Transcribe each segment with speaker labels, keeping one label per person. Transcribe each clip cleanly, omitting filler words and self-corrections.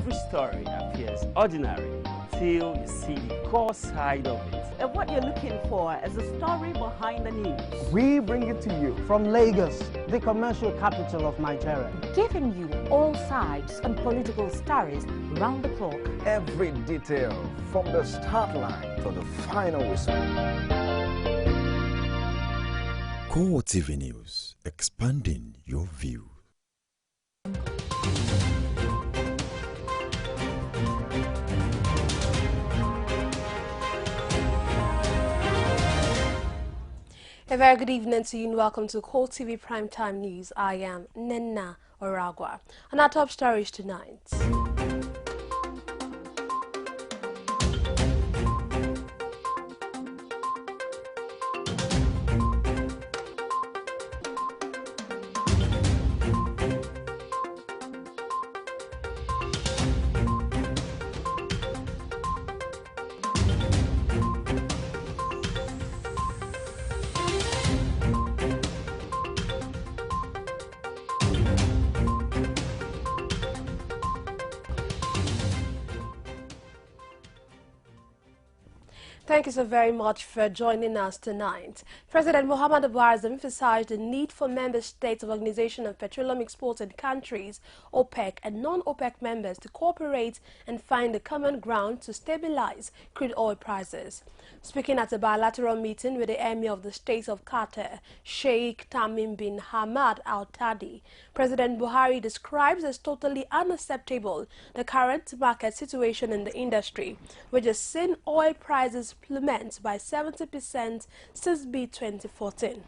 Speaker 1: Every story appears ordinary till you see the core side of it.
Speaker 2: And what you're looking for is the story behind the news.
Speaker 3: We bring it to you from Lagos, the commercial capital of Nigeria.
Speaker 4: Giving you all sides and political stories round the clock.
Speaker 5: Every detail from the start line to the final whistle.
Speaker 6: CoreTV News, expanding your view.
Speaker 7: A very good evening to you and welcome to CoreTV Primetime News. I am Nenna Oragwa. And our top stories tonight. Thank you so very much for joining us tonight. President Muhammadu Buhari has emphasized the need for member states of Organization of Petroleum Exporting Countries, OPEC, and non-OPEC members to cooperate and find a common ground to stabilize crude oil prices. Speaking at a bilateral meeting with the Emir of the State of Qatar, Sheikh Tamim bin Hamad Al Thani, President Buhari describes as totally unacceptable the current market situation in the industry, which has seen oil prices plummet by 70% since B-2014.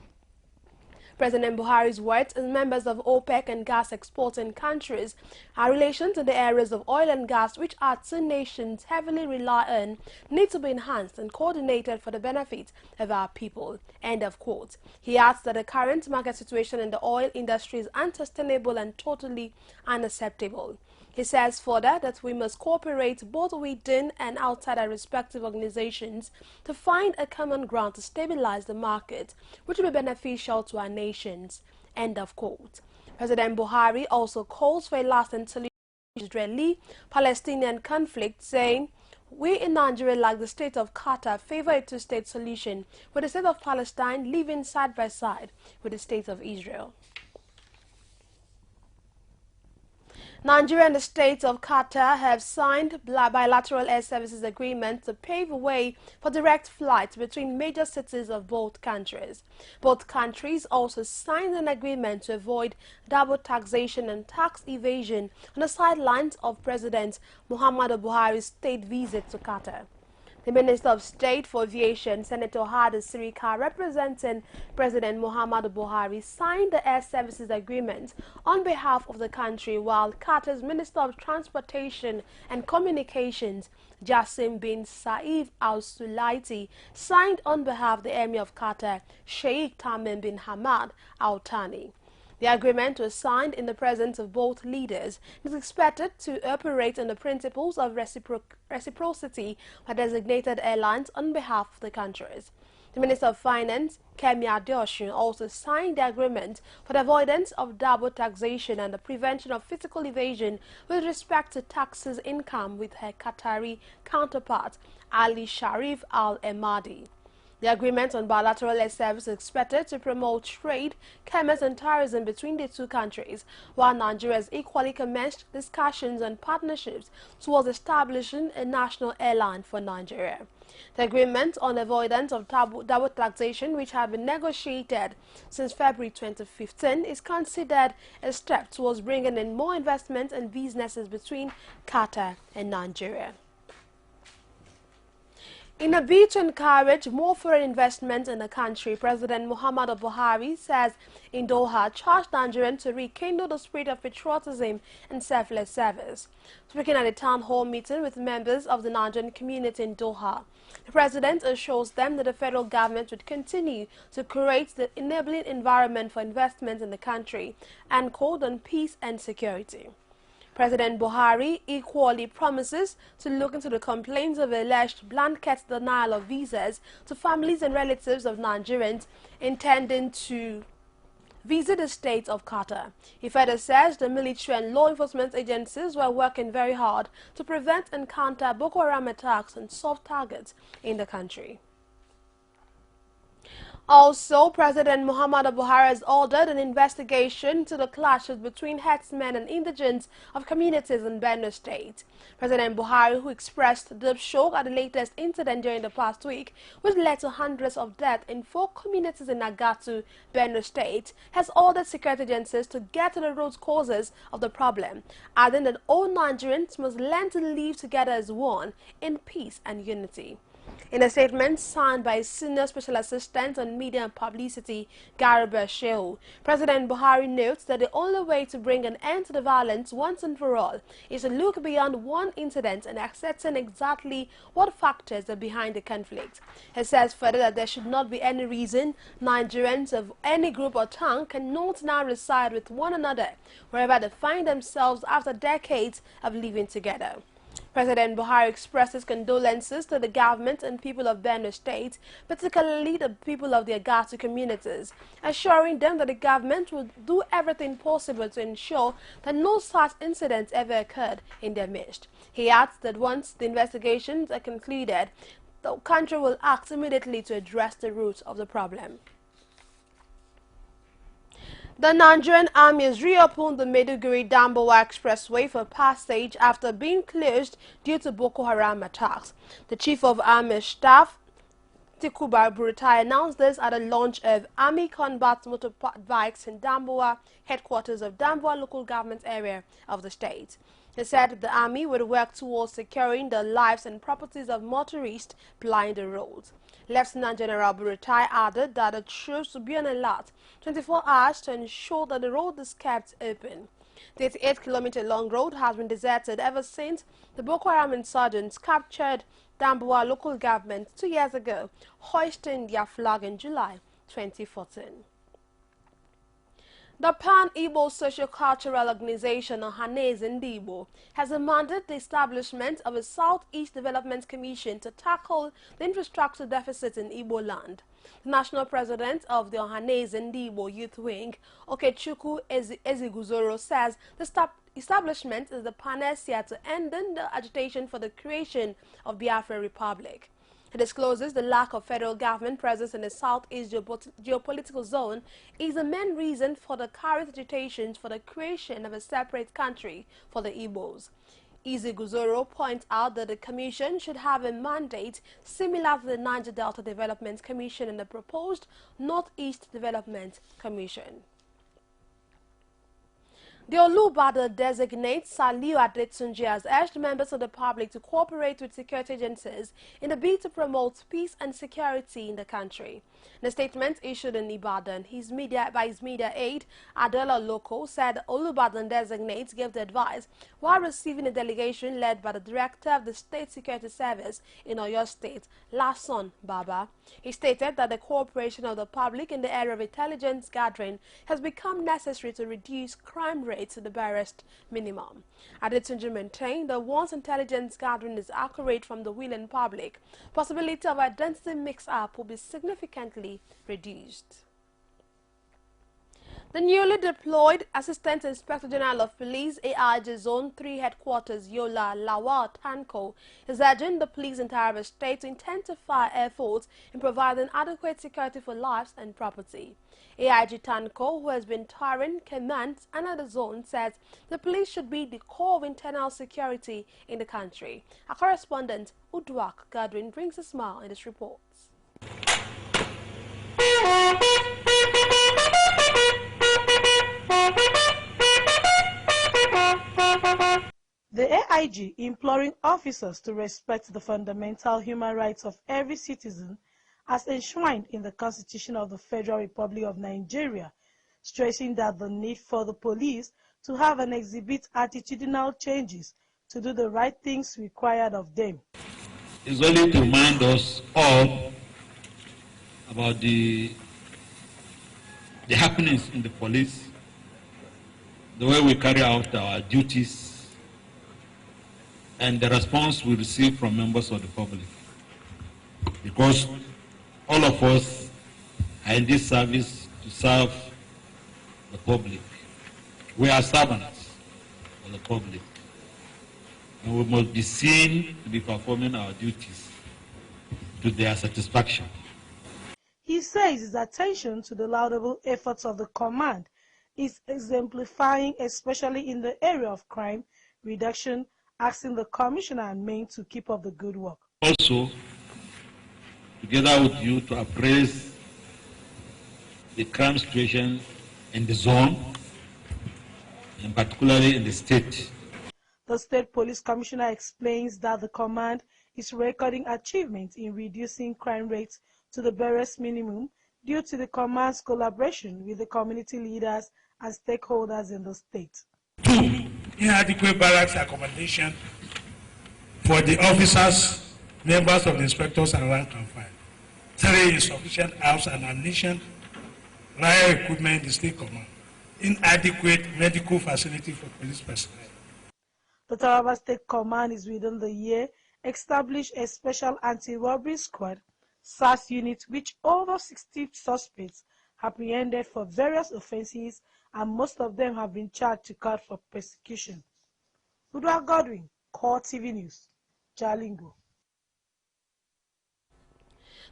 Speaker 7: President Buhari's words as members of OPEC and gas exporting countries are relations in the areas of oil and gas which our two nations heavily rely on need to be enhanced and coordinated for the benefit of our people. End of quote. He adds that the current market situation in the oil industry is unsustainable and totally unacceptable. He says further that we must cooperate both within and outside our respective organizations to find a common ground to stabilize the market, which will be beneficial to our nations. End of quote. President Buhari also calls for a lasting solution to the Israeli-Palestinian conflict, saying, "We in Nigeria, like the state of Qatar, favor a two-state solution, with the state of Palestine living side by side with the state of Israel." Nigeria and the state of Qatar have signed bilateral air services agreements to pave the way for direct flights between major cities of both countries. Both countries also signed an agreement to avoid double taxation and tax evasion on the sidelines of President Muhammadu Buhari's state visit to Qatar. The Minister of State for Aviation, Senator Hadi Sirika, representing President Muhammadu Buhari, signed the air services agreement on behalf of the country, while Qatar's Minister of Transportation and Communications, Jassim bin Saif Al Sulaiti, signed on behalf of the Emir of Qatar, Sheikh Tamim bin Hamad Al Thani. The agreement was signed in the presence of both leaders and is expected to operate on the principles of reciprocity by designated airlines on behalf of the countries. The Minister of Finance, Kemi Adeosun, also signed the agreement for the avoidance of double taxation and the prevention of fiscal evasion with respect to taxes income with her Qatari counterpart, Ali Sharif Al Emadi. The agreement on bilateral air service is expected to promote trade, commerce and tourism between the two countries, while Nigeria has equally commenced discussions and partnerships towards establishing a national airline for Nigeria. The agreement on avoidance of double taxation, which had been negotiated since February 2015, is considered a step towards bringing in more investment and businesses between Qatar and Nigeria. In a bid to encourage more foreign investment in the country, President Muhammadu Buhari says in Doha charged Nigerians to rekindle the spirit of patriotism and selfless service. Speaking at a town hall meeting with members of the Nigerian community in Doha, the president assures them that the federal government would continue to create the enabling environment for investment in the country and called on peace and security. President Buhari equally promises to look into the complaints of alleged blanket denial of visas to families and relatives of Nigerians intending to visit the state of Qatar. He further says the military and law enforcement agencies were working very hard to prevent and counter Boko Haram attacks on soft targets in the country. Also, President Muhammadu Buhari has ordered an investigation into the clashes between herdsmen and indigents of communities in Benue State. President Buhari, who expressed deep shock at the latest incident during the past week, which led to hundreds of deaths in 4 communities in Agatu, Benue State, has ordered security agencies to get to the root causes of the problem, adding that all Nigerians must learn to live together as one in peace and unity. In a statement signed by Senior Special Assistant on Media and Publicity, Garba Shehu, President Buhari notes that the only way to bring an end to the violence once and for all is to look beyond one incident and ascertain exactly what factors are behind the conflict. He says further that there should not be any reason Nigerians of any group or tongue cannot now reside with one another wherever they find themselves after decades of living together. President Buhari expressed his condolences to the government and people of Benue State, particularly the people of the Agatu communities, assuring them that the government will do everything possible to ensure that no such incidents ever occurred in their midst. He adds that once the investigations are concluded, the country will act immediately to address the root of the problem. The Nigerian Army has reopened the Maiduguri-Damboa Expressway for passage after being closed due to Boko Haram attacks. The Chief of Army Staff, Tikuba Buratai, announced this at the launch of Army Combat Motorbikes in Damboa, headquarters of Damboa local government area of the state. He said the army would work towards securing the lives and properties of motorists plying the roads. Lieutenant General Buratai added that the troops will be on alert 24 hours to ensure that the road is kept open. The 88-kilometer-long road has been deserted ever since the Boko Haram insurgents captured Damboa local government 2 years ago, hoisting their flag in July 2014. The Pan-Igbo Socio-Cultural Organization, Ohanaeze Ndigbo, has demanded the establishment of a Southeast Development Commission to tackle the infrastructure deficit in Igbo land. The national president of the Ohanaeze Ndigbo Youth Wing, Okechukwu Eziguzoro, says the establishment is the panacea to ending the agitation for the creation of Biafra Republic. It discloses the lack of federal government presence in the Southeast geopolitical zone is the main reason for the current agitations for the creation of a separate country for the Igbos. Eziguzoro points out that the commission should have a mandate similar to the Niger Delta Development Commission and the proposed Northeast Development Commission. The Olubadan designate Saliu Adetunji has urged members of the public to cooperate with security agencies in the bid to promote peace and security in the country. In a statement issued in Ibadan, by his media aide, Adola Loko, said Olubadan designate gave the advice while receiving a delegation led by the director of the State Security Service in Oyo State, Lason Baba. He stated that the cooperation of the public in the area of intelligence gathering has become necessary to reduce crime rates to the barest minimum. Adetunji maintained that once intelligence gathering is accurate from the willing public, possibility of identity mix-up will be significantly reduced. The newly deployed Assistant Inspector General of Police AIG Zone 3 Headquarters Yola Lawal Tanko is urging the police in Taraba State to intensify efforts in providing adequate security for lives and property. AIG Tanko, who has been touring commands under the zone, says the police should be the core of internal security in the country. Our correspondent Udwak Godwin brings a smile in his reports.
Speaker 8: The AIG imploring officers to respect the fundamental human rights of every citizen as enshrined in the Constitution of the Federal Republic of Nigeria, stressing that the need for the police to have and exhibit attitudinal changes to do the right things required of them.
Speaker 9: It's only to remind us all about the happenings in the police, the way we carry out our duties, and the response we receive from members of the public. Because all of us are in this service to serve the public. We are servants of the public, and we must be seen to be performing our duties to their satisfaction.
Speaker 8: He says his attention to the laudable efforts of the command is exemplifying, especially in the area of crime reduction, asking the commissioner and men to keep up the good work.
Speaker 9: Also, together with you, to appraise the crime situation in the zone, and particularly in the state.
Speaker 8: The State Police Commissioner explains that the command is recording achievements in reducing crime rates to the barest minimum due to the command's collaboration with the community leaders and stakeholders in the state.
Speaker 10: 2. Inadequate barracks accommodation for the officers, members of the inspectors and rank and file. 3. Insufficient arms and ammunition, riot equipment in the state command. Inadequate medical facility for police personnel.
Speaker 8: The Taraba State Command is within the year established a special anti-robbery squad, SAS unit, which over 60 suspects apprehended for various offences, and most of them have been charged to court for persecution. Udwa Godwin, CoreTV News, Jalingo.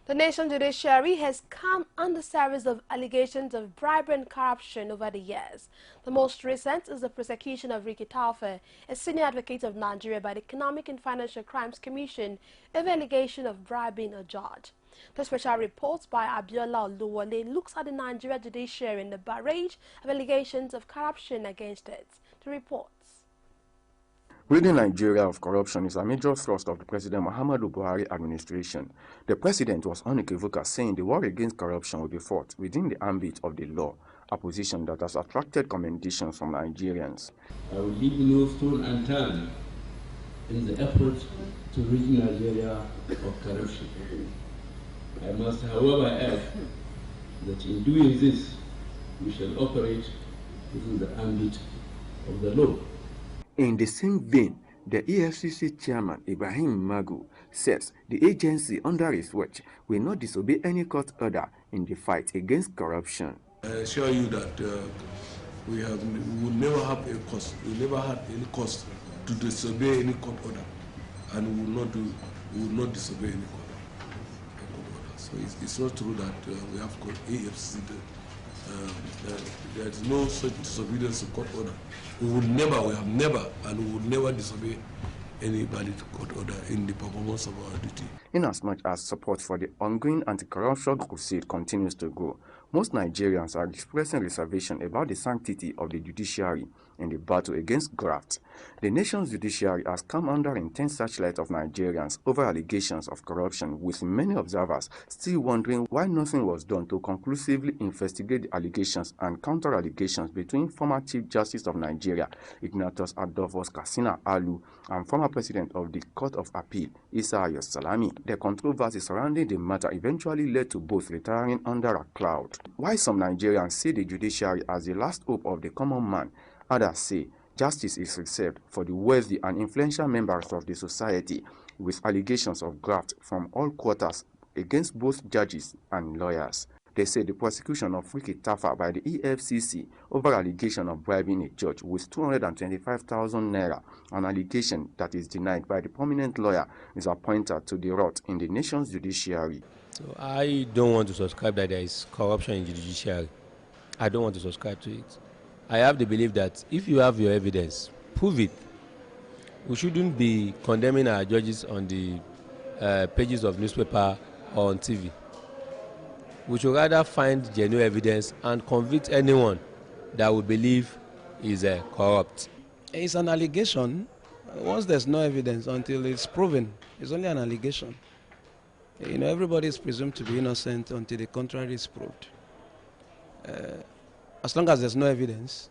Speaker 7: The nation's judiciary has come under series of allegations of bribery and corruption over the years. The most recent is the prosecution of Ricky Taufe, a senior advocate of Nigeria, by the Economic and Financial Crimes Commission over allegation of bribing a judge. The special report by Abiola Oluwole looks at the Nigeria judiciary and the barrage of allegations of corruption against it. The reports.
Speaker 11: Ridding Nigeria of corruption is a major thrust of the President Muhammadu Buhari administration. The president was unequivocal, saying the war against corruption will be fought within the ambit of the law, a position that has attracted commendations from Nigerians.
Speaker 12: I will leave no stone unturned in the effort to rid Nigeria of corruption. I must, however, add that in doing this, we shall operate within the ambit of the law.
Speaker 11: In the same vein, the EFCC chairman Ibrahim Magu says the agency under his watch will not disobey any court order in the fight against corruption.
Speaker 13: I assure you that we will never have a cost. We never had any cost to disobey any court order, and we will not disobey any court order. So it's not true that we have got EFCC. There is no such disobedience to court order. We have never, and we will never disobey any valid court order in the performance of our duty.
Speaker 11: Inasmuch as support for the ongoing anti-corruption crusade continues to grow, most Nigerians are expressing reservation about the sanctity of the judiciary in the battle against graft. The nation's judiciary has come under intense searchlight of Nigerians over allegations of corruption, with many observers still wondering why nothing was done to conclusively investigate the allegations and counter-allegations between former Chief Justice of Nigeria, Ignatius Adolphus Katsina Alu, and former President of the Court of Appeal, Isa Ayos Salami. The controversy surrounding the matter eventually led to both retiring under a cloud. While some Nigerians see the judiciary as the last hope of the common man, others say justice is reserved for the wealthy and influential members of the society, with allegations of graft from all quarters against both judges and lawyers. They say the prosecution of Ricky Taufe by the EFCC over allegation of bribing a judge with 225,000 naira, an allegation that is denied by the prominent lawyer, is a pointer to the rot in the nation's judiciary.
Speaker 14: So I don't want to subscribe that there is corruption in the judiciary. I don't want to subscribe to it. I have the belief that if you have your evidence, prove it. We shouldn't be condemning our judges on the pages of newspaper or on TV. We should rather find genuine evidence and convict anyone that we believe is corrupt.
Speaker 15: It's an allegation. Once there's no evidence, until it's proven, it's only an allegation. You know, everybody is presumed to be innocent until the contrary is proved. As long as there's no evidence,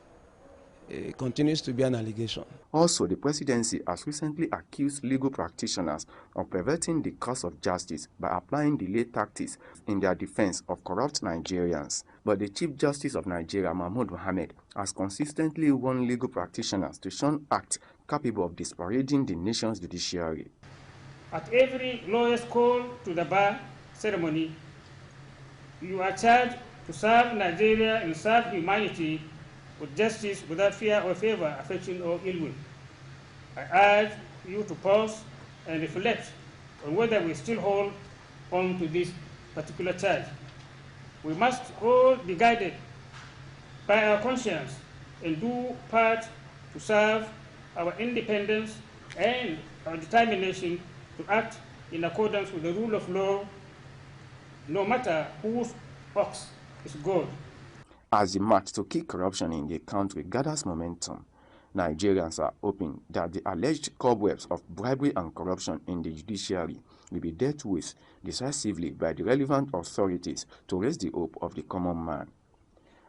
Speaker 15: it continues to be an allegation.
Speaker 11: Also, the presidency has recently accused legal practitioners of perverting the course of justice by applying delay tactics in their defense of corrupt Nigerians. But the Chief Justice of Nigeria, Mahmoud Mohammed, has consistently warned legal practitioners to shun acts capable of disparaging the nation's judiciary.
Speaker 16: At every lawyer's call to the bar ceremony, you are charged to serve Nigeria and serve humanity with justice without fear or favor, affection, or ill will. I urge you to pause and reflect on whether we still hold on to this particular charge. We must all be guided by our conscience and do part to serve our independence and our determination to act in accordance with the rule of law, no matter whose ox is gored.
Speaker 11: As the march to kill corruption in the country gathers momentum, Nigerians are hoping that the alleged cobwebs of bribery and corruption in the judiciary will be dealt with decisively by the relevant authorities to raise the hope of the common man.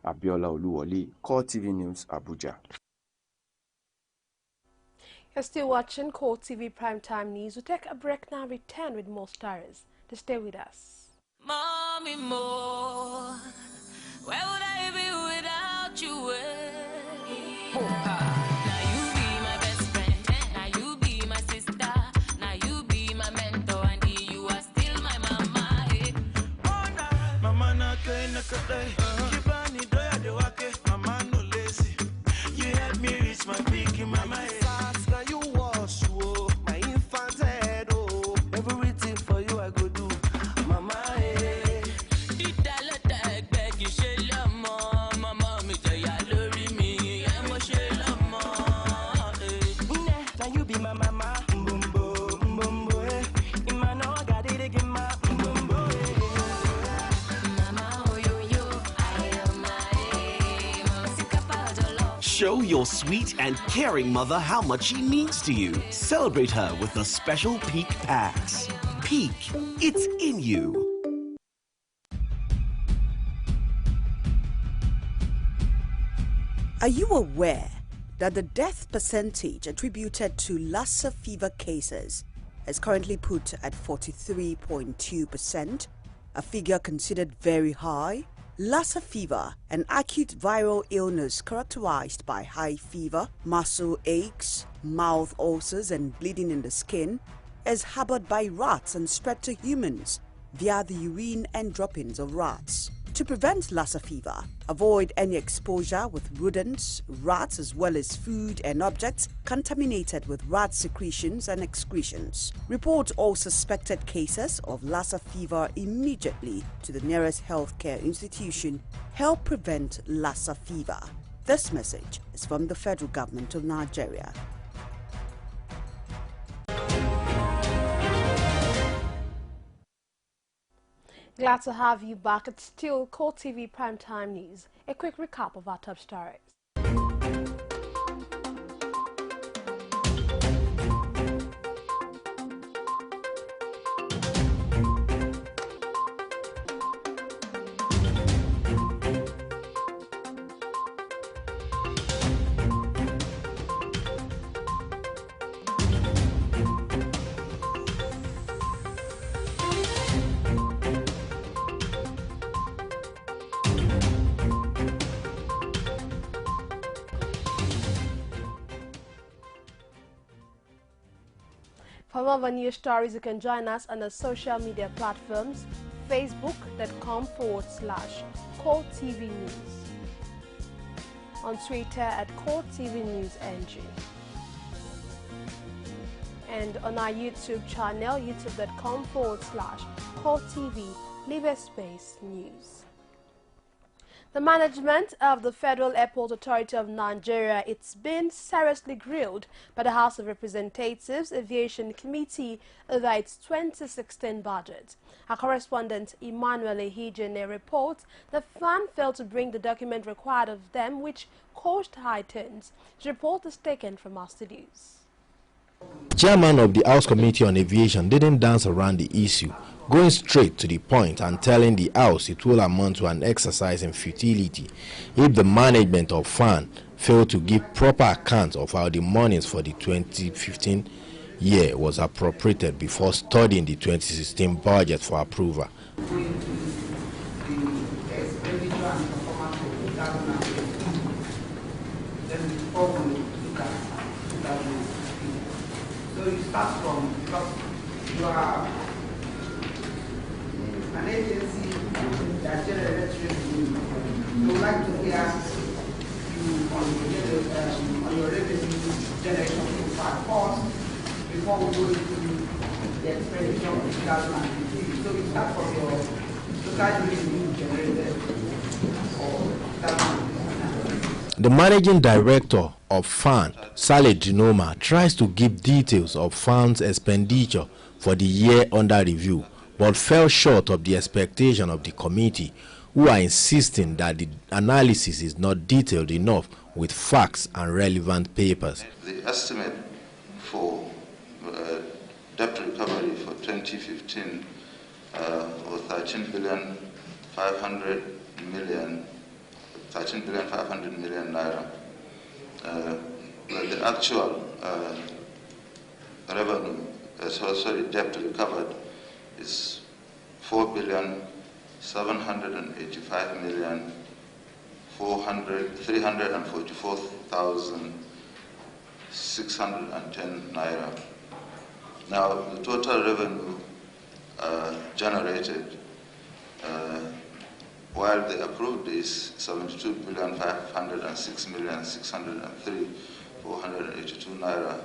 Speaker 11: Abiola Oluwole, CoreTV News, Abuja.
Speaker 7: You're still watching CoreTV Primetime News. We'll take a break now, return with more stories. Just stay with us.
Speaker 17: Mommy more, where would I be without you? Now you be my best friend, now you be my sister, now you be my mentor, and you are still my mama. Mama na kay na katay, kibani doya de wake, mama no lazy. You help me reach my peak in mama. Now you wash my infant head, oh, everything for you I go do, mama.
Speaker 18: Show your sweet and caring mother how much she means to you. Celebrate her with the special Peak Packs. Peak, it's in you.
Speaker 2: Are you aware that the death percentage attributed to Lassa fever cases is currently put at 43.2%, a figure considered very high? Lassa fever, an acute viral illness characterized by high fever, muscle aches, mouth ulcers and bleeding in the skin, is harbored by rats and spread to humans via the urine and droppings of rats. To prevent Lassa fever, avoid any exposure with rodents, rats, as well as food and objects contaminated with rat secretions and excretions. Report all suspected cases of Lassa fever immediately to the nearest healthcare institution. Help prevent Lassa fever. This message is from the federal government of Nigeria.
Speaker 7: Glad to have you back. It's still CoreTV Primetime News. A quick recap of our top stories. For more of our news stories, you can join us on our social media platforms, facebook.com/CoreTV News, on Twitter at CoreTV News NG, and on our YouTube channel, youtube.com/CoreTV, leave a space news. The management of the Federal Airport Authority of Nigeria, it's been seriously grilled by the House of Representatives Aviation Committee over its 2016 budget. Our correspondent Emmanuel Ehijene reports the FAN failed to bring the document required of them, which caused high turns. The report is taken from our studios.
Speaker 19: Chairman of the House Committee on Aviation didn't dance around the issue, going straight to the point and telling the House it will amount to an exercise in futility if the management of FAN failed to give proper account of how the monies for the 2015 year was appropriated before studying the 2016 budget for approval.
Speaker 20: So you start from, because you are an agency that generates revenue. You would like to hear you on your revenue generation cost before we go into the expenditure of 2015. So we start from your local revenue generated for 2015.
Speaker 19: The managing director of FAN, Saleh Dinoma, tries to give details of FAN's expenditure for the year under review, but fell short of the expectation of the committee, who are insisting that the analysis is not detailed enough with facts and relevant papers.
Speaker 21: The estimate for debt recovery for 2015 was 13,500 million naira. The actual revenue, debt recovered is 4,344,610 naira. Now, the total revenue generated, while the approved is 72,506,603,482 naira,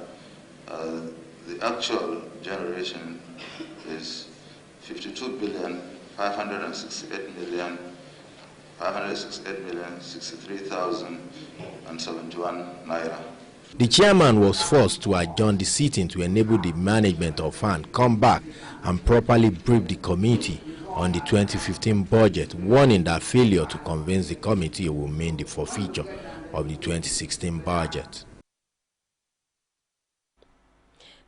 Speaker 21: the actual generation is 52,568,568,063,071 naira.
Speaker 19: The chairman was forced to adjourn the sitting to enable the management of FAN come back and properly brief the committee on the 2015 budget, warning that failure to convince the committee will mean the forfeiture of the 2016 budget.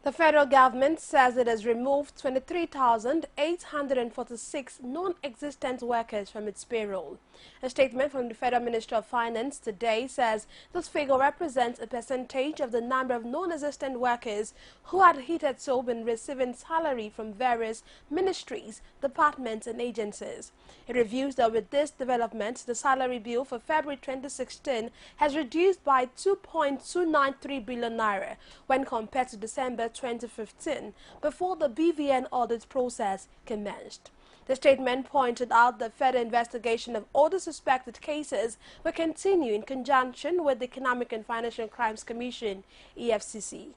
Speaker 7: The federal government says it has removed 23,846 non-existent workers from its payroll. A statement from the Federal Ministry of Finance today says this figure represents a percentage of the number of non-existent workers who had hitherto been receiving salary from various ministries, departments and agencies. It reviews that with this development, the salary bill for February 2016 has reduced by 2.293 billion naira when compared to December 2015, before the BVN audit process commenced. The statement pointed out that further investigation of all the suspected cases will continue in conjunction with the Economic and Financial Crimes Commission, EFCC.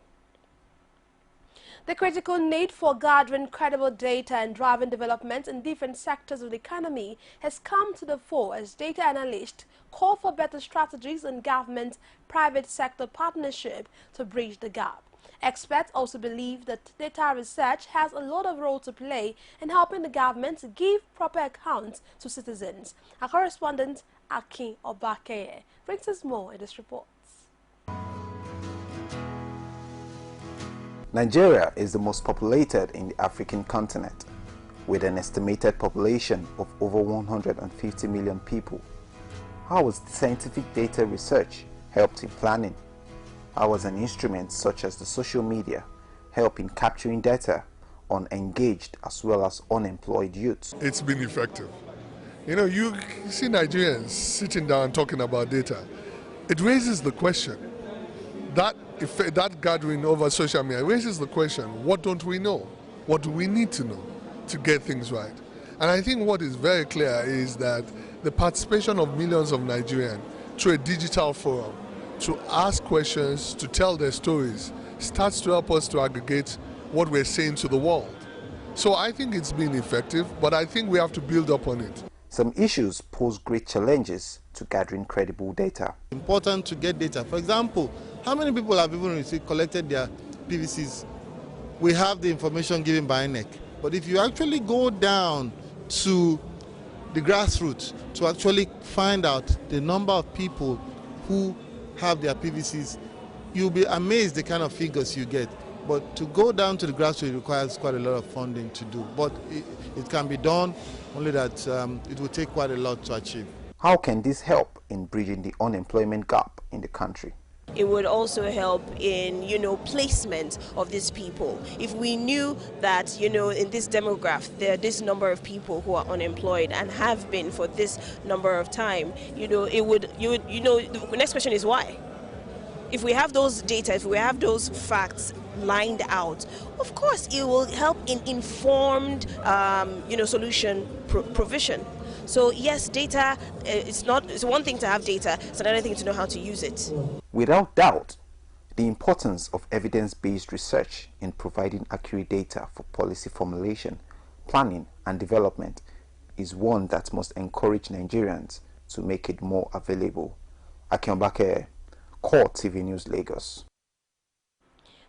Speaker 7: The critical need for gathering credible data and driving development in different sectors of the economy has come to the fore as data analysts call for better strategies in government-private sector partnership to bridge the gap. Experts also believe that data research has a lot of role to play in helping the government to give proper accounts to citizens. Our correspondent, Akin Obakeye, brings us more in this report.
Speaker 22: Nigeria is the most populated in the African continent, with an estimated population of over 150 million people. How has scientific data research helped in planning? How has an instrument such as the social media help in capturing data on engaged as well as unemployed youths?
Speaker 13: It's been effective. You know, you see Nigerians sitting down talking about data. It raises the question, that gathering over social media raises the question, what don't we know? What do we need to know to get things right? And I think what is very clear is that the participation of millions of Nigerians through a digital forum to ask questions, to tell their stories, starts to help us to aggregate what we're saying to the world. So I think it's been effective, but I think we have to build up on it.
Speaker 22: Some issues pose great challenges to gathering credible data.
Speaker 23: Important to get data. For example, how many people have even collected their PVCs? We have the information given by INEC, but if you actually go down to the grassroots to actually find out the number of people who have their PVCs, you'll be amazed the kind of figures you get. But to go down to the grassroots requires quite a lot of funding to do. But it can be done, only that it will take quite a lot to achieve.
Speaker 22: How can this help in bridging the unemployment gap in the country?
Speaker 24: It would also help in, placement of these people. If we knew that, in this demographic, there are this number of people who are unemployed and have been for this number of time, the next question is why? If we have those data, if we have those facts lined out, of course it will help in informed, solution provision. So yes, data, it's one thing to have data, it's another thing to know how to use it.
Speaker 22: Without doubt, the importance of evidence-based research in providing accurate data for policy formulation, planning and development is one that must encourage Nigerians to make it more available. Akionbake, CoreTV News, Lagos.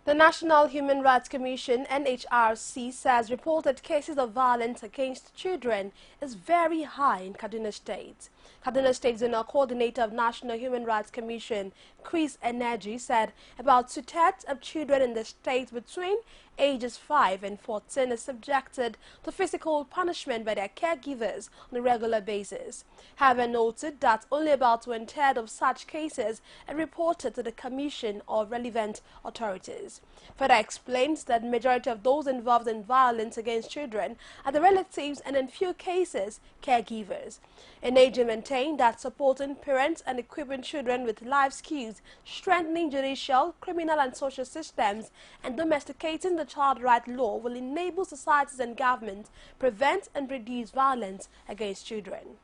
Speaker 7: The National Human Rights Commission, NHRC, says reported cases of violence against children is very high in Kaduna State. Kaduna State Zonal Coordinator of National Human Rights Commission, Chris Energy, said about 2/3 of children in the state between ages 5 and 14 is subjected to physical punishment by their caregivers on a regular basis. However, noted that only about 1/3 of such cases are reported to the Commission or relevant authorities. Further explains that the majority of those involved in violence against children are the relatives and in few cases, caregivers. Energy maintained that supporting parents and equipping children with life skills, strengthening judicial, criminal and social systems, and domesticating the child right law will enable societies and governments prevent and reduce violence against children.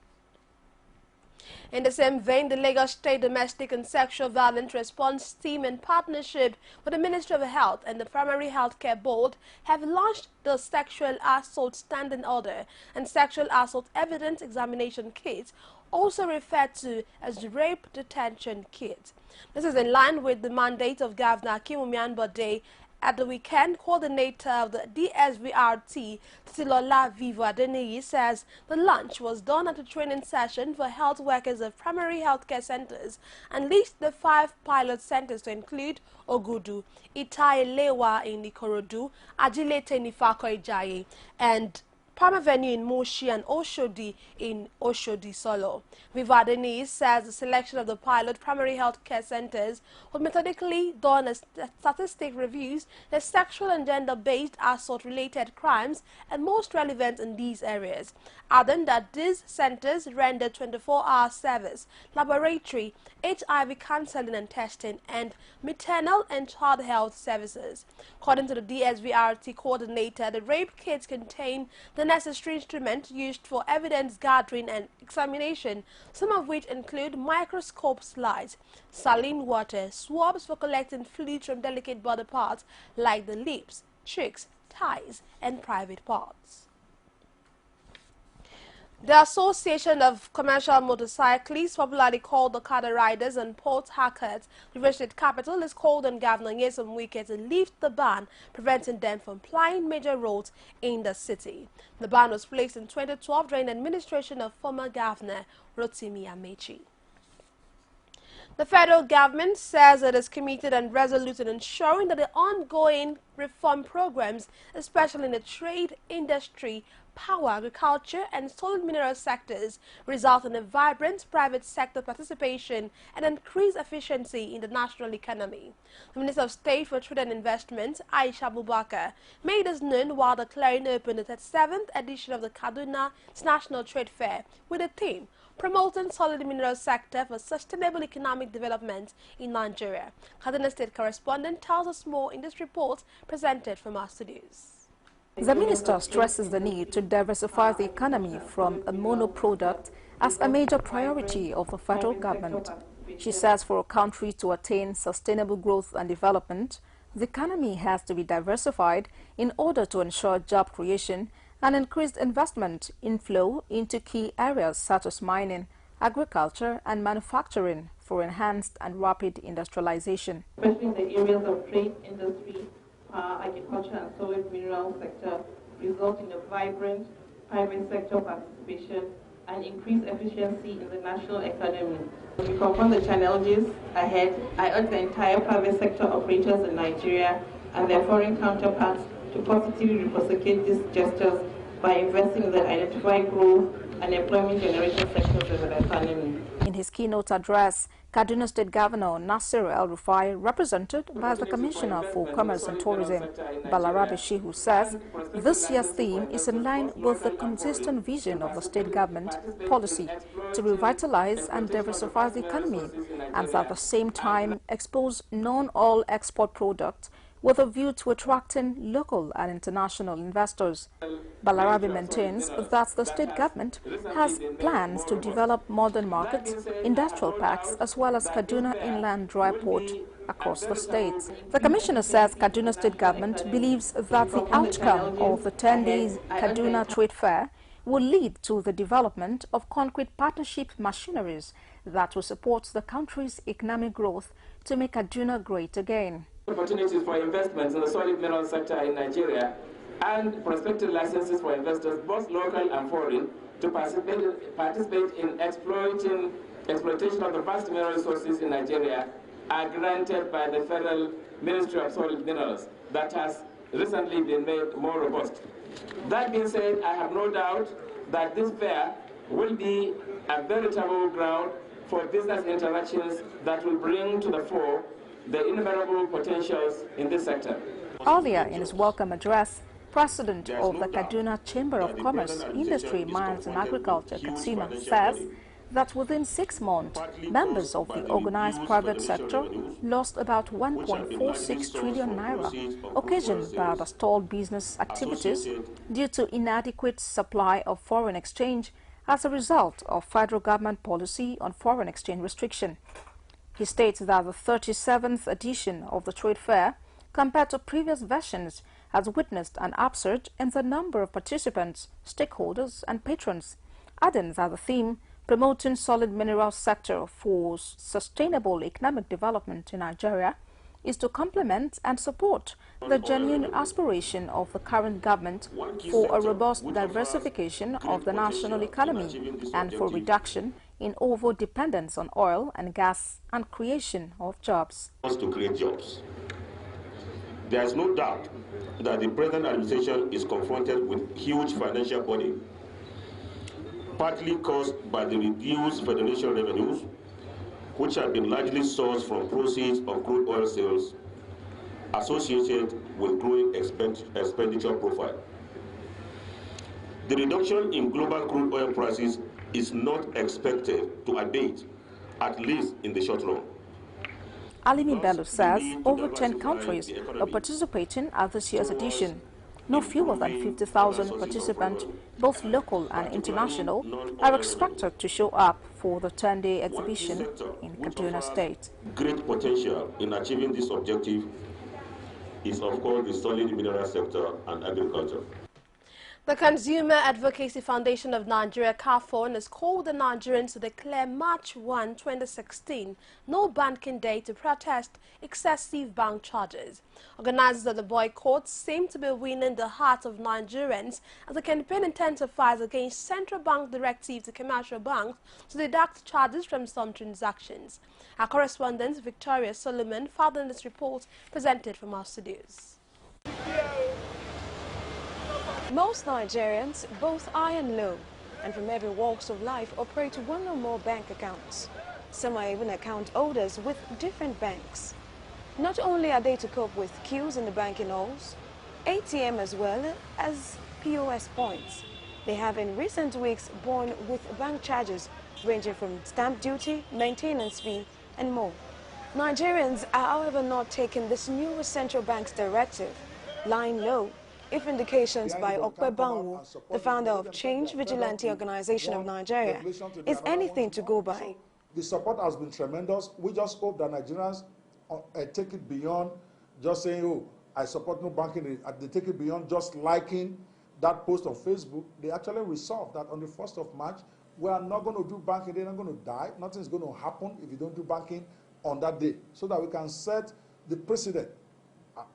Speaker 7: In the same vein, the Lagos State Domestic and Sexual Violence Response Team, in partnership with the Ministry of Health and the Primary Health Care Board, have launched the Sexual Assault Standing Order and Sexual Assault Evidence Examination Kit, also referred to as Rape Detention Kit. This is in line with the mandate of Governor Akinwumi Ambode. At the weekend, coordinator of the DSVRT, Titilola Vivo Adeniyi, says the launch was done at a training session for health workers of primary healthcare centers and leased the 5 pilot centers to include Ogudu, Itailewa in Ikorodu, Ajilete in Ifako-Ijaye, and Palm Avenue in Moshi and Oshodi in Oshodi Solo. Vivo Adeniyi says the selection of the pilot primary health care centers was methodically done as statistic reviews the sexual and gender-based assault-related crimes and most relevant in these areas, adding that these centers render 24-hour service, laboratory, HIV counseling and testing, and maternal and child health services. According to the DSVRT coordinator, the rape kits contain the necessary instruments used for evidence gathering and examination, some of which include microscope slides, saline water, swabs for collecting fluids from delicate body parts like the lips, cheeks, thighs, and private parts. The Association of Commercial Motorcyclists, popularly called the Okada Riders and Port Harcourt, the state capital, is called on Governor Nyesom Wike to lift the ban preventing them from plying major roads in the city. The ban was placed in 2012 during the administration of former Governor Rotimi Amechi. The federal government says it is committed and resolute in ensuring that the ongoing reform programs, especially in the trade, industry, power, agriculture, and solid mineral sectors, result in a vibrant private sector participation and increased efficiency in the national economy. The Minister of State for Trade and Investment, Aisha Abubakar, made this known while declaring open the 37th edition of the Kaduna International Trade Fair with the theme Promoting Solid Mineral Sector for Sustainable Economic Development in Nigeria. Kaduna State correspondent tells us more in this report presented from our studios.
Speaker 1: The minister stresses the need to diversify the economy from a monoproduct as a major priority of the federal government. She says for a country to attain sustainable growth and development, the economy has to be diversified in order to ensure job creation and increased investment inflow into key areas such as mining, agriculture and manufacturing for enhanced and rapid industrialization.
Speaker 3: Especially in the areas of trade, industry, agriculture and solid mineral sector, result in a vibrant private sector participation and increased efficiency in the national economy. As we confront the challenges ahead, I urge the entire private sector operators in Nigeria and their foreign counterparts to positively reciprocate these gestures by investing in the identified growth and employment generation sectors of the economy.
Speaker 1: In his keynote address, Kaduna State Governor Nasir El-Rufai, represented by the Commissioner for Commerce and Tourism, Balarabe Shehu, says this year's theme is in line with the consistent vision of the state government policy to revitalize and diversify the economy and at the same time expose non-oil export products with a view to attracting local and international investors. Balarabe maintains that the state government has plans to develop modern markets, industrial parks, as well as Kaduna Inland Dry Port across the state. The commissioner says Kaduna State government believes that the outcome of the 10 days Kaduna Trade Fair will lead to the development of concrete partnership machineries that will support the country's economic growth to make Kaduna great again.
Speaker 4: Opportunities for investments in the solid mineral sector in Nigeria and prospective licenses for investors, both local and foreign, to participate in exploitation of the vast mineral resources in Nigeria are granted by the Federal Ministry of Solid Minerals that has recently been made more robust. That being said, I have no doubt that this fair will be a veritable ground for business interactions that will bring to the fore the innumerable potentials in this sector.
Speaker 1: Earlier in his welcome address, President of the Kaduna Chamber of Commerce, Industry, Mines and Agriculture, Katsina, says that within 6 months, members of the organized private sector lost about 1.46 trillion naira, occasioned by the stalled business activities due to inadequate supply of foreign exchange as a result of federal government policy on foreign exchange restriction. He states that the 37th edition of the trade fair, compared to previous versions, has witnessed an upsurge in the number of participants, stakeholders and patrons, adding that the theme, promoting solid mineral sector for sustainable economic development in Nigeria, is to complement and support the genuine aspiration of the current government for a robust diversification of the national economy and for reduction in over-dependence on oil and gas and creation of jobs.
Speaker 5: To create jobs. There is no doubt that the present administration is confronted with huge financial burden, partly caused by the reduced federation revenues, which have been largely sourced from proceeds of crude oil sales associated with growing expenditure profile. The reduction in global crude oil prices is not expected to abate, at least in the short run.
Speaker 1: Alimi Bello says over 10 countries are participating at this year's edition. No fewer than 50,000 participants, both local and international, are expected to show up for the 10-day exhibition in Kaduna State.
Speaker 5: Great potential in achieving this objective is, of course, the solid mineral sector and agriculture.
Speaker 7: The Consumer Advocacy Foundation of Nigeria, CAFON, has called the Nigerians to declare March 1, 2016, no banking day to protest excessive bank charges. Organizers of the boycott seem to be winning the hearts of Nigerians as the campaign intensifies against central bank directive to commercial banks to deduct charges from some transactions. Our correspondent, Victoria Solomon, followed this report presented from our studios.
Speaker 6: Most Nigerians, both high and low, and from every walks of life, operate one or more bank accounts. Some are even account holders with different banks. Not only are they to cope with queues in the banking halls, ATM as well as POS points, they have in recent weeks borne with bank charges ranging from stamp duty, maintenance fee, and more. Nigerians are, however, not taking this new central bank's directive, lying low, if indications by Okwe Banwo, the founder of Change Vigilante Organization of Nigeria, is anything to go by.
Speaker 9: The support has been tremendous. We just hope that Nigerians take it beyond just saying, oh, I support no banking. They take it beyond just liking that post on Facebook. They actually resolve that on the 1st of March, we are not going to do banking. They're not going to die. Nothing's going to happen if you don't do banking on that day, so that we can set the precedent.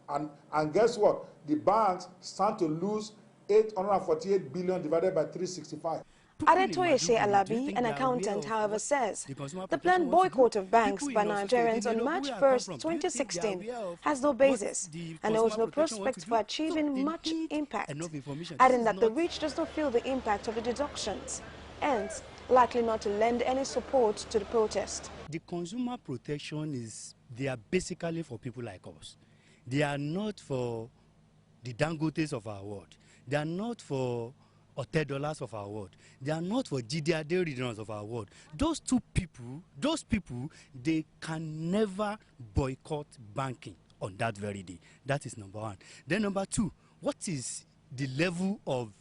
Speaker 9: And guess what? The banks stand to lose 848 billion divided by 365.
Speaker 6: Adetoyese Alabi, an accountant, however, says the planned boycott of banks by Nigerians on March 1st, 2016 has no basis and holds no prospect for achieving much impact, adding that the rich does not feel the impact of the deductions, hence likely not to lend any support to the protest.
Speaker 25: The consumer protection they are basically for people like us. They are not for the Dangotes of our world. They are not for $10 of our world. They are not for GDA regions of our world. Those people, they can never boycott banking on that very day. That is number one. Then number two, what is the level of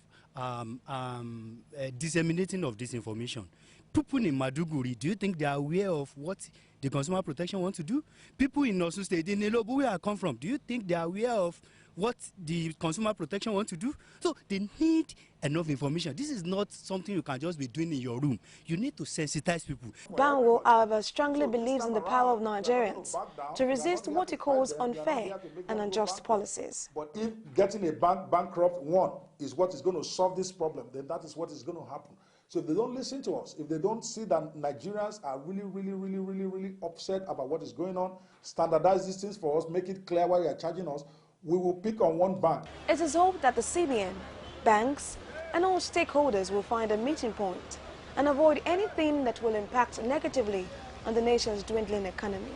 Speaker 25: disseminating of this information? People in Maduguri, do you think they are aware of what the Consumer Protection wants to do? People in Osun State, in Elobu, where I come from, do you think they are aware of what the Consumer Protection wants to do? So they need enough information. This is not something you can just be doing in your room. You need to sensitize people.
Speaker 6: Banwo, however, strongly believes in the power of Nigerians to resist what he calls unfair and unjust policies.
Speaker 9: But if getting a bankrupt one is what is going to solve this problem, then that is what is going to happen. So if they don't listen to us, if they don't see that Nigerians are really upset about what is going on, standardize these things for us, make it clear why they are charging us, we will pick on one bank.
Speaker 6: It is hoped that the CBN, banks, and all stakeholders will find a meeting point and avoid anything that will impact negatively on the nation's dwindling economy.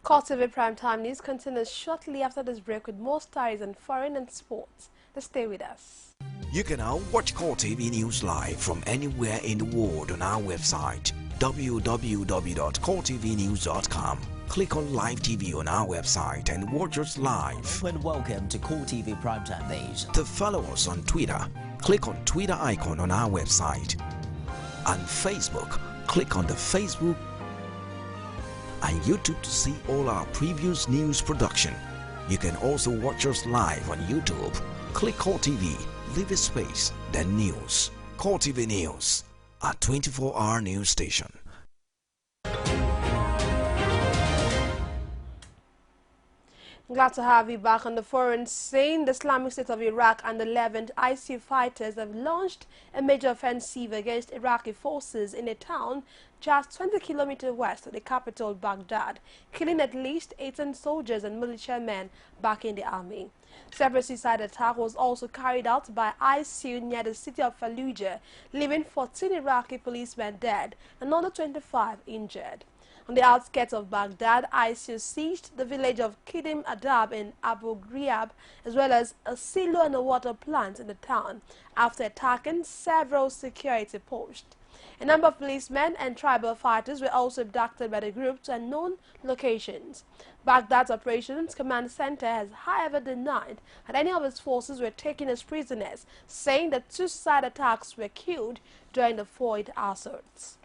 Speaker 7: CoreTV Primetime News continues shortly after this break with more stories on foreign and sports. Stay with us.
Speaker 8: You can now watch CoreTV News live from anywhere in the world on our website www.coretvnews.com. Click on Live TV on our website and watch us live.
Speaker 10: And welcome to CoreTV Primetime News.
Speaker 8: To follow us on Twitter, click on Twitter icon on our website. On Facebook, click on the Facebook and YouTube to see all our previous news production. You can also watch us live on YouTube. Click CoreTV, leave a space, then News. CoreTV News, a 24-hour news station.
Speaker 7: Glad to have you back on the foreign scene. The Islamic State of Iraq and the Levant ICU fighters have launched a major offensive against Iraqi forces in a town just 20 kilometers west of the capital, Baghdad, killing at least 18 soldiers and militiamen back in the army. Separate suicide attack was also carried out by ICU near the city of Fallujah, leaving 14 Iraqi policemen dead and another 25 injured. On the outskirts of Baghdad, ICU seized the village of Kidim Adab in Abu Ghraib, as well as a silo and a water plant in the town, after attacking several security posts. A number of policemen and tribal fighters were also abducted by the group to unknown locations. Baghdad's Operations Command Center has, however, denied that any of its forces were taken as prisoners, saying that 2 suicide attacks were killed during the forward assaults.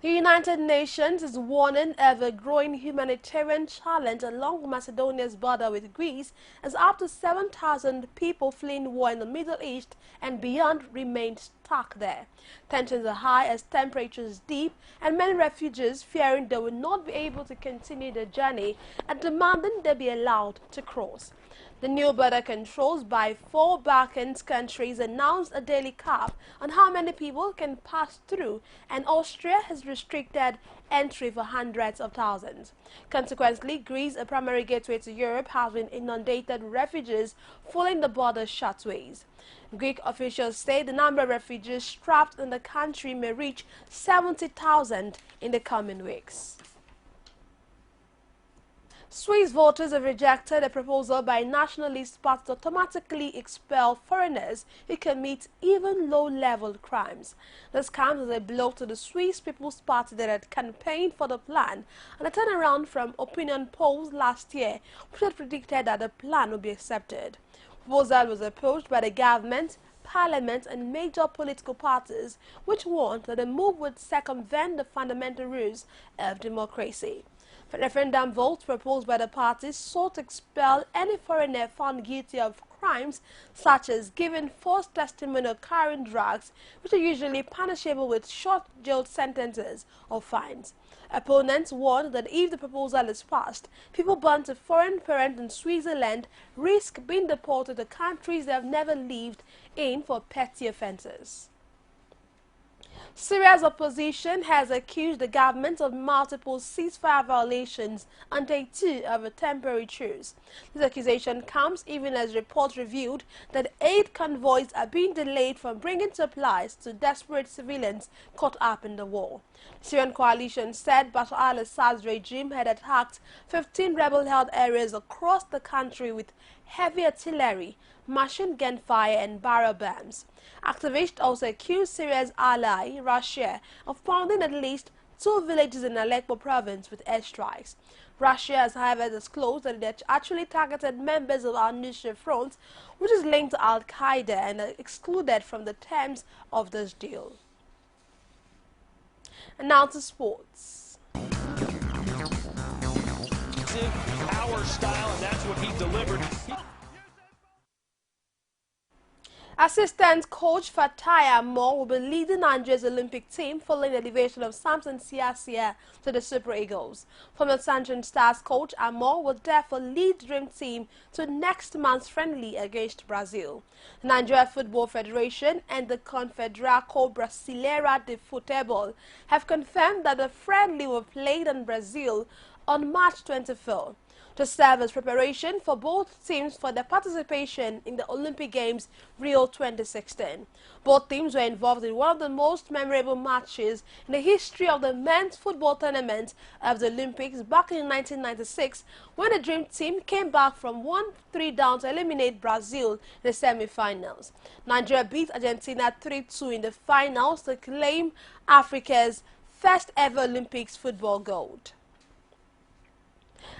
Speaker 7: The United Nations is warning of a growing humanitarian challenge along Macedonia's border with Greece, as up to 7,000 people fleeing war in the Middle East and beyond remain stuck there. Tensions are high as temperatures dip, and many refugees fearing they will not be able to continue their journey and demanding they be allowed to cross. The new border controls by 4 Balkan countries announced a daily cap on how many people can pass through, and Austria has restricted entry for hundreds of thousands. Consequently, Greece, a primary gateway to Europe, has been inundated with refugees following the border shutways. Greek officials say the number of refugees trapped in the country may reach 70,000 in the coming weeks. Swiss voters have rejected a proposal by nationalist parties to automatically expel foreigners who commit even low-level crimes. This comes as a blow to the Swiss People's Party that had campaigned for the plan, and a turnaround from opinion polls last year, which had predicted that the plan would be accepted. The proposal was opposed by the government, parliament, and major political parties, which warned that the move would circumvent the fundamental rules of democracy. The referendum vote proposed by the parties sought to expel any foreigner found guilty of crimes such as giving false testimony or carrying drugs, which are usually punishable with short jail sentences or fines. Opponents warned that if the proposal is passed, people born to foreign parents in Switzerland risk being deported to countries they have never lived in for petty offences. Syria's opposition has accused the government of multiple ceasefire violations on day 2 of a temporary truce. This accusation comes even as reports revealed that aid convoys are being delayed from bringing supplies to desperate civilians caught up in the war. The Syrian coalition said Bashar al-Assad's regime had attacked 15 rebel-held areas across the country with heavy artillery, machine gun fire, and barrel bombs. Activists also accused Syria's ally, Russia, of funding at least two villages in Aleppo province with airstrikes. Russia has, however, disclosed that it actually targeted members of al-Nusra Front, which is linked to Al-Qaeda and are excluded from the terms of this deal. And now to sports.
Speaker 11: Power style, and that's what he delivered.
Speaker 7: Assistant coach Fataya Moore will be leading Nigeria's Olympic team following the elevation of Samson Siasia to the Super Eagles. Former Sunshine Stars coach Amor will therefore lead Dream Team to next month's friendly against Brazil. The Nigeria Football Federation and the Confederação Brasileira de Futebol have confirmed that the friendly will be played in Brazil on March 24. To serve as preparation for both teams for their participation in the Olympic Games Rio 2016. Both teams were involved in one of the most memorable matches in the history of the men's football tournament of the Olympics back in 1996, when the Dream Team came back from 1-3 down to eliminate Brazil in the semi-finals. Nigeria beat Argentina 3-2 in the finals to claim Africa's first ever Olympics football gold.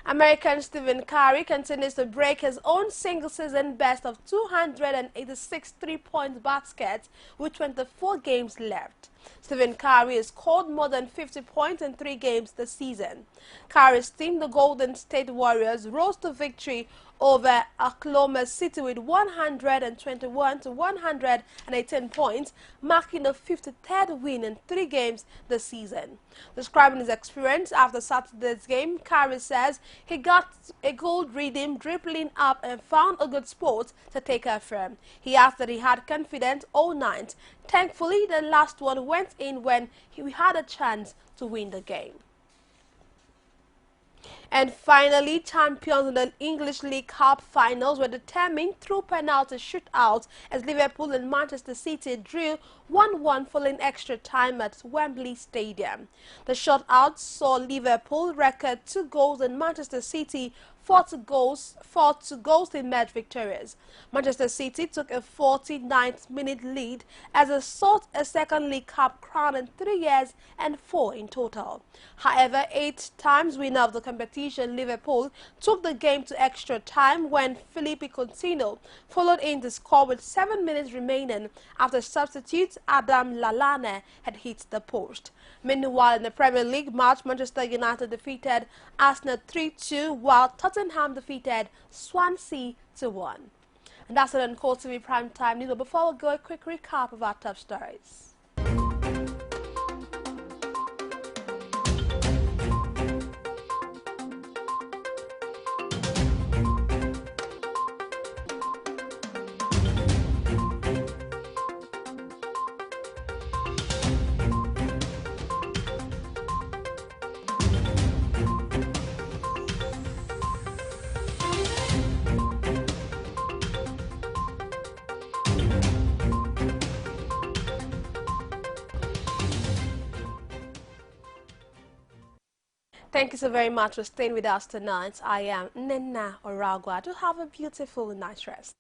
Speaker 7: American Stephen Curry continues to break his own single-season best of 286 three-point baskets with 24 games left. Stephen Curry has scored more than 50 points in 3 games this season. Curry's team, the Golden State Warriors, rose to victory over Oklahoma City with 121 to 118 points, marking the 53rd win in 3 games this season. Describing his experience after Saturday's game, Curry says he got a good rhythm dribbling up and found a good spot to take her from. He adds that he had confidence all night. Thankfully, the last one went in when he had a chance to win the game. And finally, champions in the English League Cup finals were determined through penalty shootouts as Liverpool and Manchester City drew 1-1 following extra time at Wembley Stadium. The shootout saw Liverpool record 2 goals and Manchester City 4 goals emerged victorious. Manchester City took a 49th minute lead as it sought a second League Cup crown in 3 years and 4 in total. However, 8 times winner of the competition, Liverpool took the game to extra time when Felipe Coutinho followed in to score with 7 minutes remaining after substitute Adam Lallana had hit the post. Meanwhile, in the Premier League match, Manchester United defeated Arsenal 3-2, while Tottenham defeated Swansea 2-1. And that's it on CoreTV Primetime News. But before we go, a quick recap of our top stories. Thank you so very much for staying with us tonight. I am Nena Oragwa. Do have a beautiful night rest.